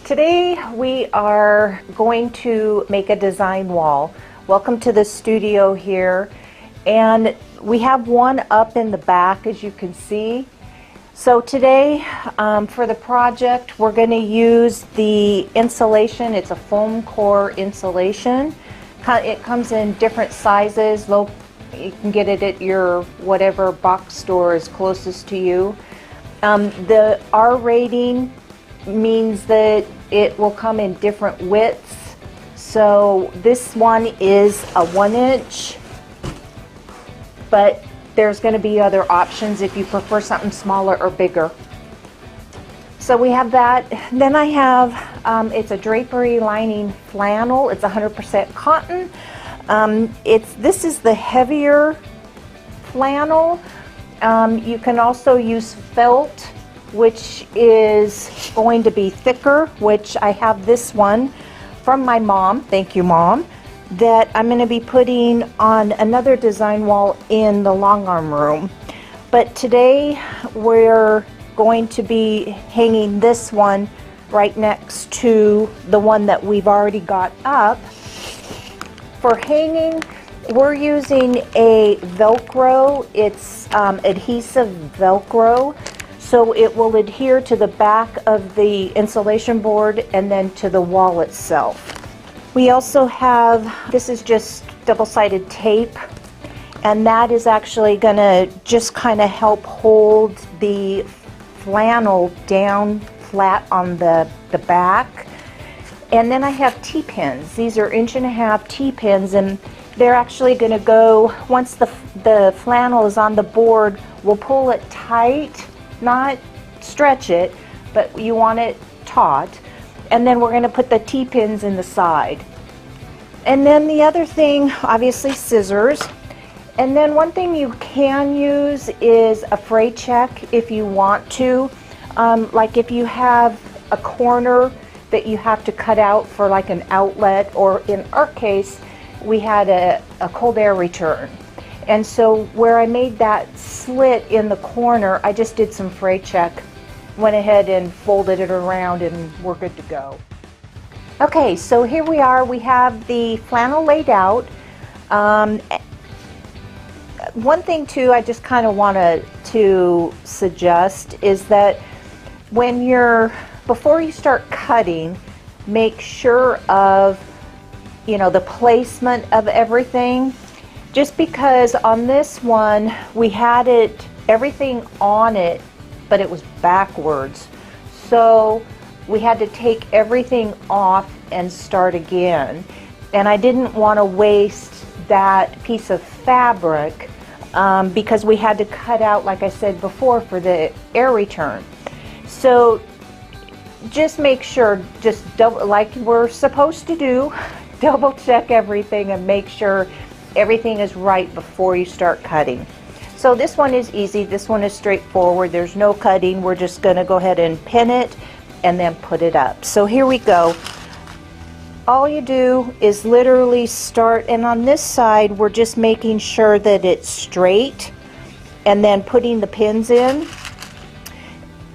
Today we are going to make a design wall. Welcome to the studio here, and we have one up in the back, as you can see. So today for the project we're going to use the insulation. It's a foam core insulation. It comes in different sizes. You can get it at your whatever box store is closest to you. The R rating means that it will come in different widths. So this one is a 1-inch, but there's going to be other options if you prefer something smaller or bigger. So we have that. Then I have, it's a drapery lining flannel. It's 100% cotton. This is the heavier flannel. You can also use felt, which is going to be thicker, which I have this one from my mom, thank you Mom, that I'm going to be putting on another design wall in the long arm room. But today we're going to be hanging this one right next to the one that we've already got up. For hanging, we're using a Velcro. It's adhesive Velcro, so it will adhere to the back of the insulation board and then to the wall itself. We also have, this is just double-sided tape, and that is actually going to just kind of help hold the flannel down flat on the back. And then I have T-pins. These are 1.5-inch T-pins, and they're actually going to go, once the flannel is on the board, we'll pull it tight, not stretch it, but you want it taut. And then we're going to put the T-pins in the side. And then the other thing, obviously scissors. And then one thing you can use is a fray check if you want to. Like if you have a corner that you have to cut out for like an outlet, or in our case, we had a cold air return. And so where I made that slit in the corner, I just did some fray check, went ahead and folded it around, and we're good to go. Okay, so here we are. We have the flannel laid out. One thing too I just kind of wanted to suggest is that before you start cutting, make sure of, the placement of everything. Just because on this one we had everything on it, but it was backwards, so we had to take everything off and start again, and I didn't want to waste that piece of fabric because we had to cut out, like I said before, for the air return. So just make sure, just double, like we're supposed to do, double check everything and make sure everything is right before you start cutting. So this one is easy. This one is straightforward. There's no cutting. We're just going to go ahead and pin it and then put it up. So here we go. All you do is literally start, and on this side we're just making sure that it's straight and then putting the pins in.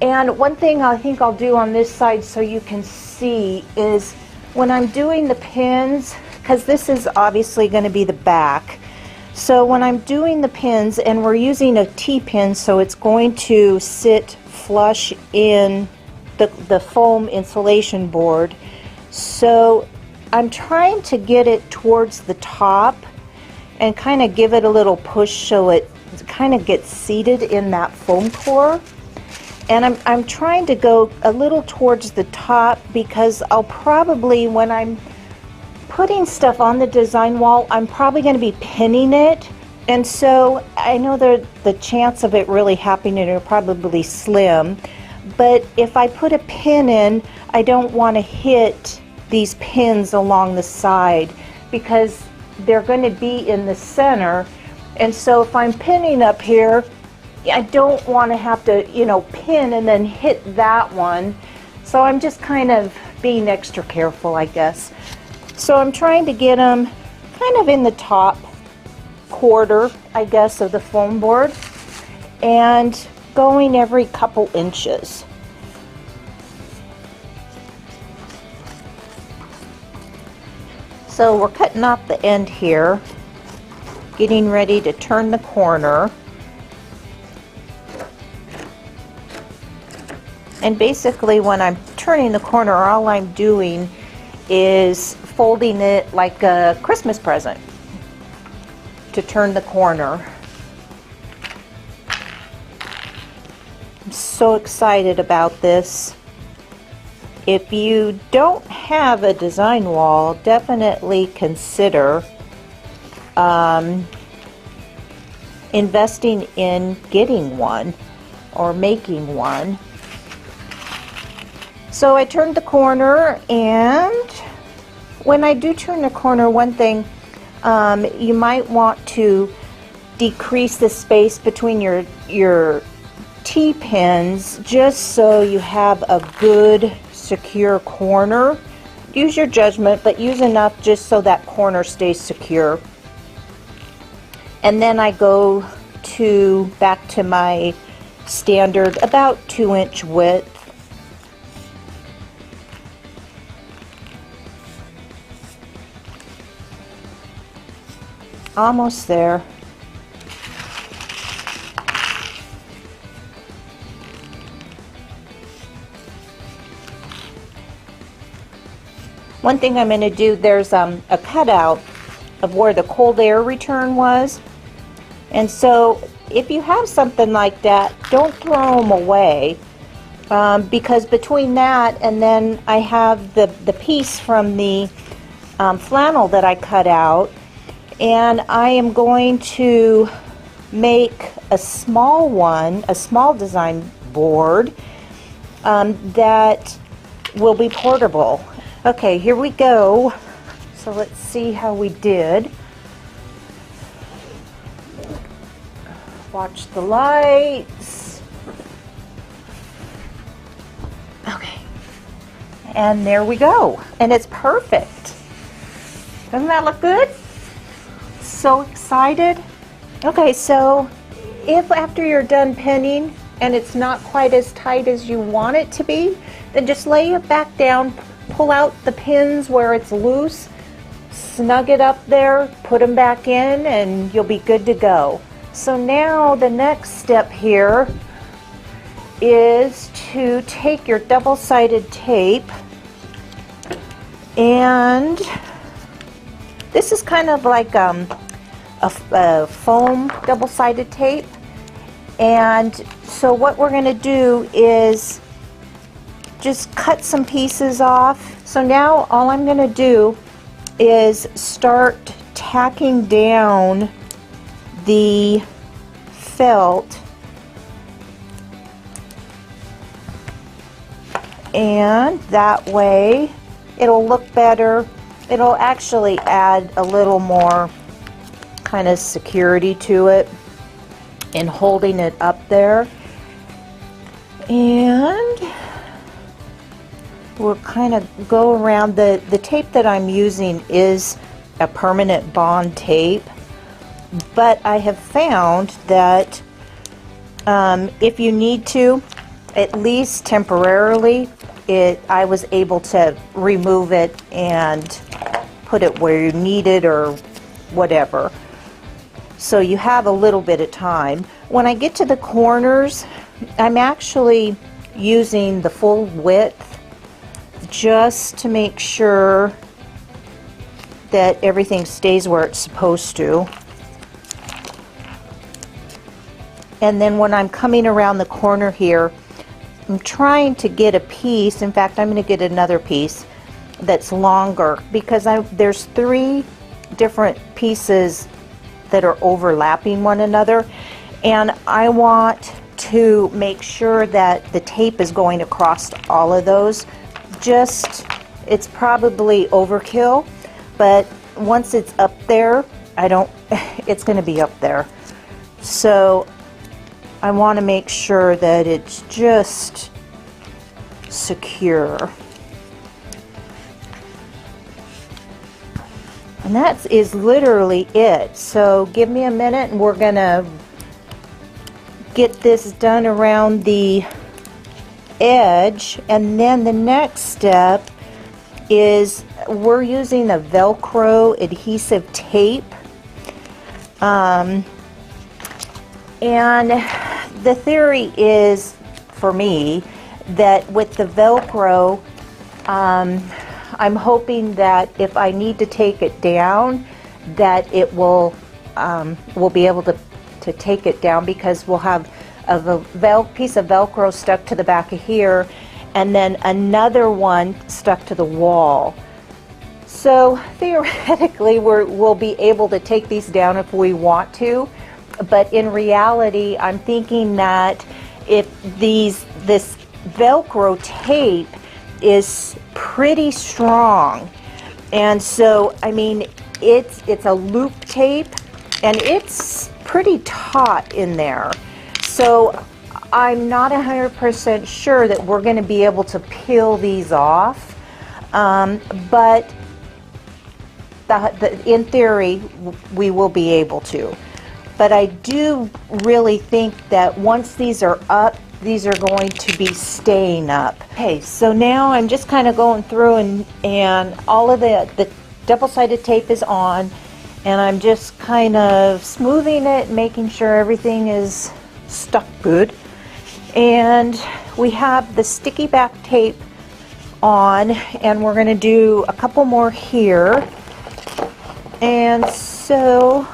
And one thing I think I'll do on this side so you can see is when I'm doing the pins, because this is obviously going to be the back, so when I'm doing the pins, and we're using a T-pin, so it's going to sit flush in the foam insulation board, so I'm trying to get it towards the top and kind of give it a little push so it kind of gets seated in that foam core. And I'm trying to go a little towards the top because I'll probably, when I'm putting stuff on the design wall, I'm probably going to be pinning it. And so I know the chance of it really happening are probably slim. But if I put a pin in, I don't want to hit these pins along the side because they're going to be in the center. And so if I'm pinning up here, I don't want to have to, pin and then hit that one. So I'm just kind of being extra careful, I guess. So I'm trying to get them kind of in the top quarter, I guess, of the foam board, and going every couple inches. So we're cutting off the end here, getting ready to turn the corner. And basically when I'm turning the corner, all I'm doing is folding it like a Christmas present to turn the corner. I'm so excited about this. If you don't have a design wall, definitely consider investing in getting one or making one. So I turned the corner, and when I do turn the corner, one thing you might want to decrease the space between your T-pins just so you have a good secure corner. Use your judgment, but use enough just so that corner stays secure. And then I go back to my standard about 2-inch width. Almost there. One thing I'm going to do, there's a cutout of where the cold air return was. And so if you have something like that, don't throw them away, because between that and then I have the piece from the flannel that I cut out, and I am going to make a small one, a small design board that will be portable. Okay, here we go. So let's see how we did. Watch the lights. Okay, and there we go. And it's perfect. Doesn't that look good? So excited. Okay, so if after you're done pinning and it's not quite as tight as you want it to be, then just lay it back down, pull out the pins where it's loose, snug it up there, put them back in, and you'll be good to go. So now the next step here is to take your double-sided tape, and this is kind of like a foam double-sided tape. And so what we're going to do is just cut some pieces off. So now all I'm going to do is start tacking down the felt, and that way it'll look better. It'll actually add a little more kind of security to it in holding it up there. And we'll kind of go around. The tape that I'm using is a permanent bond tape, but I have found that if you need to, at least temporarily, I was able to remove it and put it where you need it or whatever. So you have a little bit of time. When I get to the corners, I'm actually using the full width just to make sure that everything stays where it's supposed to. And then when I'm coming around the corner here, I'm trying to get a piece. In fact, I'm going to get another piece that's longer, because there's 3 different pieces that are overlapping one another, and I want to make sure that the tape is going across all of those. It's probably overkill, but once it's up there, it's going to be up there. So I want to make sure that it's just secure. And that is literally it. So give me a minute and we're going to get this done around the edge. And then the next step is we're using a Velcro adhesive tape. And the theory is, for me, that with the Velcro, I'm hoping that if I need to take it down, that it will, we'll be able to take it down, because we'll have a piece of Velcro stuck to the back of here, and then another one stuck to the wall. So theoretically, we'll be able to take these down if we want to, but in reality, I'm thinking that if this Velcro tape is pretty strong, and so I mean it's a loop tape, and it's pretty taut in there. So I'm not 100% sure that we're going to be able to peel these off, but in theory, we will be able to. But I do really think that once these are up, these are going to be staying up. Okay, so now I'm just kind of going through, and all of the double-sided tape is on, and I'm just kind of smoothing it, making sure everything is stuck good. And we have the sticky back tape on, and we're going to do a couple more here. And so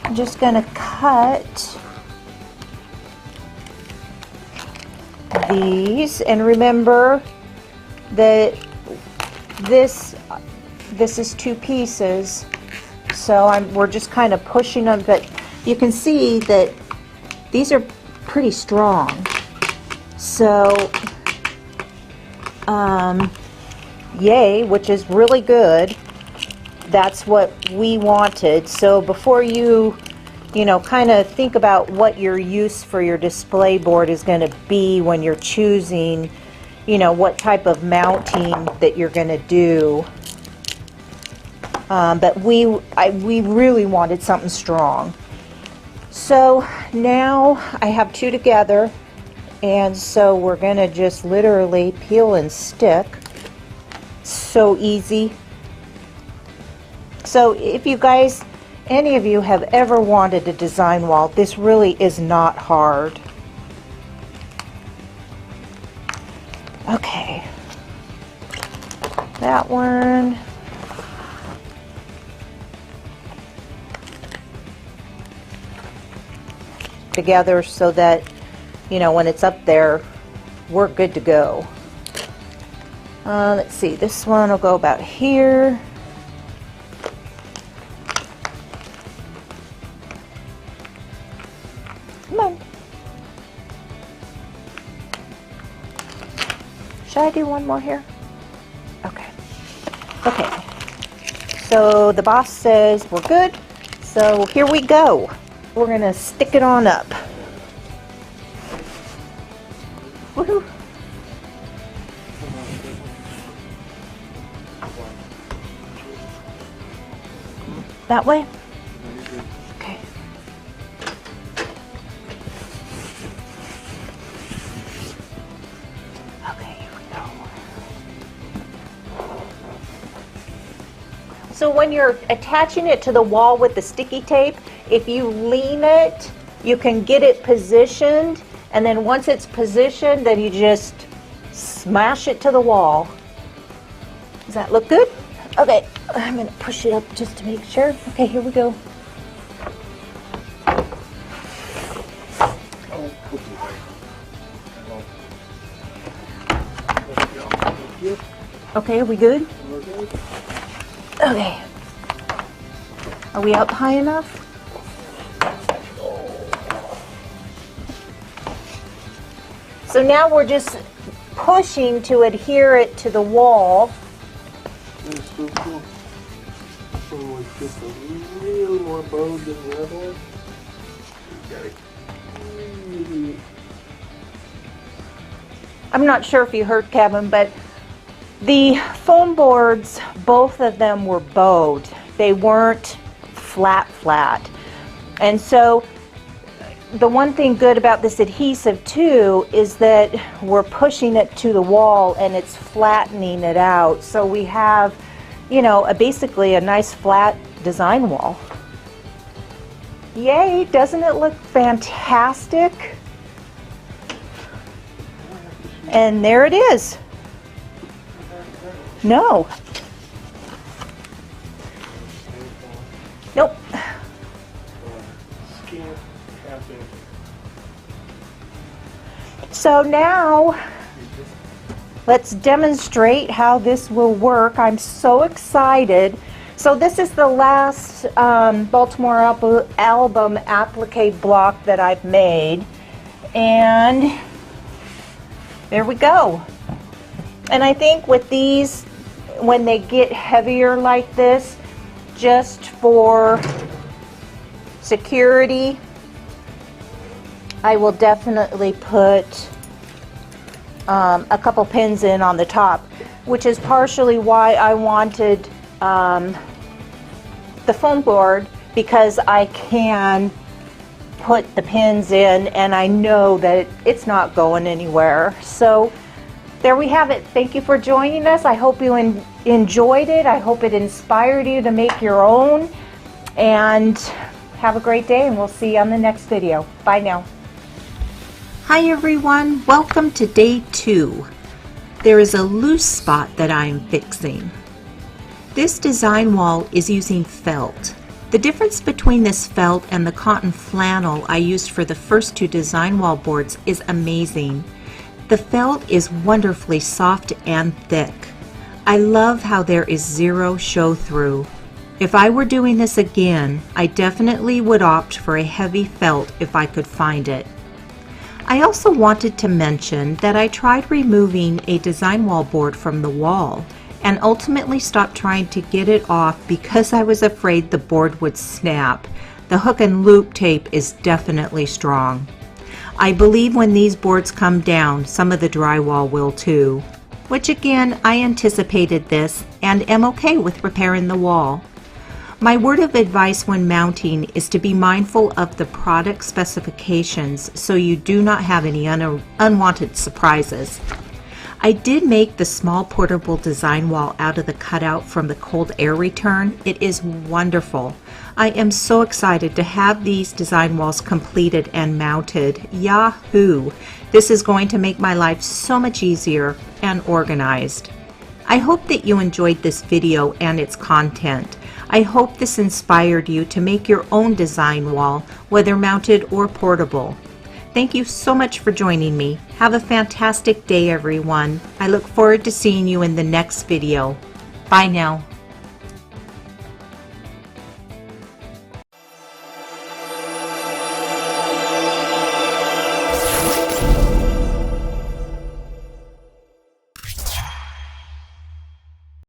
I'm just going to cut these, and remember that this is 2 pieces, so we're just kind of pushing them, but you can see that these are pretty strong. So yay, which is really good. That's what we wanted. So before you kind of think about what your use for your display board is going to be when you're choosing, what type of mounting that you're going to do. But we really wanted something strong. So now I have 2 together, and so we're going to just literally peel and stick. So easy. So if you guys, any of you have ever wanted a design wall, this really is not hard. Okay, that one. Together so that, when it's up there, we're good to go. Let's see, this one will go about here. Come on. Should I do one more here? Okay. Okay. So the boss says we're good. So here we go. We're going to stick it on up. Woohoo! That way? Okay. Okay, here we go. So when you're attaching it to the wall with the sticky tape, if you lean it, you can get it positioned, and then once it's positioned, then you just smash it to the wall. Does that look good? Okay, I'm going to push it up just to make sure. Okay, here we go. Okay, are we good? Okay. Are we up high enough? So now we're just pushing to adhere it to the wall. That's so cool. This one was just a little more bowed than the other one. Got it. I'm not sure if you heard, Kevin, but the foam boards, both of them were bowed. They weren't flat. And so the one thing good about this adhesive too is that we're pushing it to the wall and it's flattening it out. So we have, you know, basically a nice flat design wall. Yay, doesn't it look fantastic? And there it is. No. Nope. So now let's demonstrate how this will work. I'm so excited. So this is the last Baltimore album applique block that I've made, and there we go. And I think with these, when they get heavier like this, just for security, I will definitely put a couple pins in on the top, which is partially why I wanted the foam board, because I can put the pins in and I know that it's not going anywhere. So there we have it. Thank you for joining us. I hope you enjoyed it. I hope it inspired you to make your own, and have a great day, and we'll see you on the next video. Bye now. Hi everyone, welcome to day 2. There is a loose spot that I'm fixing. This design wall is using felt. The difference between this felt and the cotton flannel I used for the first 2 design wall boards is amazing. The felt is wonderfully soft and thick. I love how there is zero show through. If I were doing this again, I definitely would opt for a heavy felt if I could find it. I also wanted to mention that I tried removing a design wall board from the wall and ultimately stopped trying to get it off because I was afraid the board would snap. The hook and loop tape is definitely strong. I believe when these boards come down, some of the drywall will too, which again, I anticipated this and am okay with repairing the wall. My word of advice when mounting is to be mindful of the product specifications so you do not have any unwanted surprises. I did make the small portable design wall out of the cutout from the cold air return. It is wonderful. I am so excited to have these design walls completed and mounted. Yahoo! This is going to make my life so much easier and organized. I hope that you enjoyed this video and its content. I hope this inspired you to make your own design wall, whether mounted or portable. Thank you so much for joining me. Have a fantastic day, everyone. I look forward to seeing you in the next video. Bye now.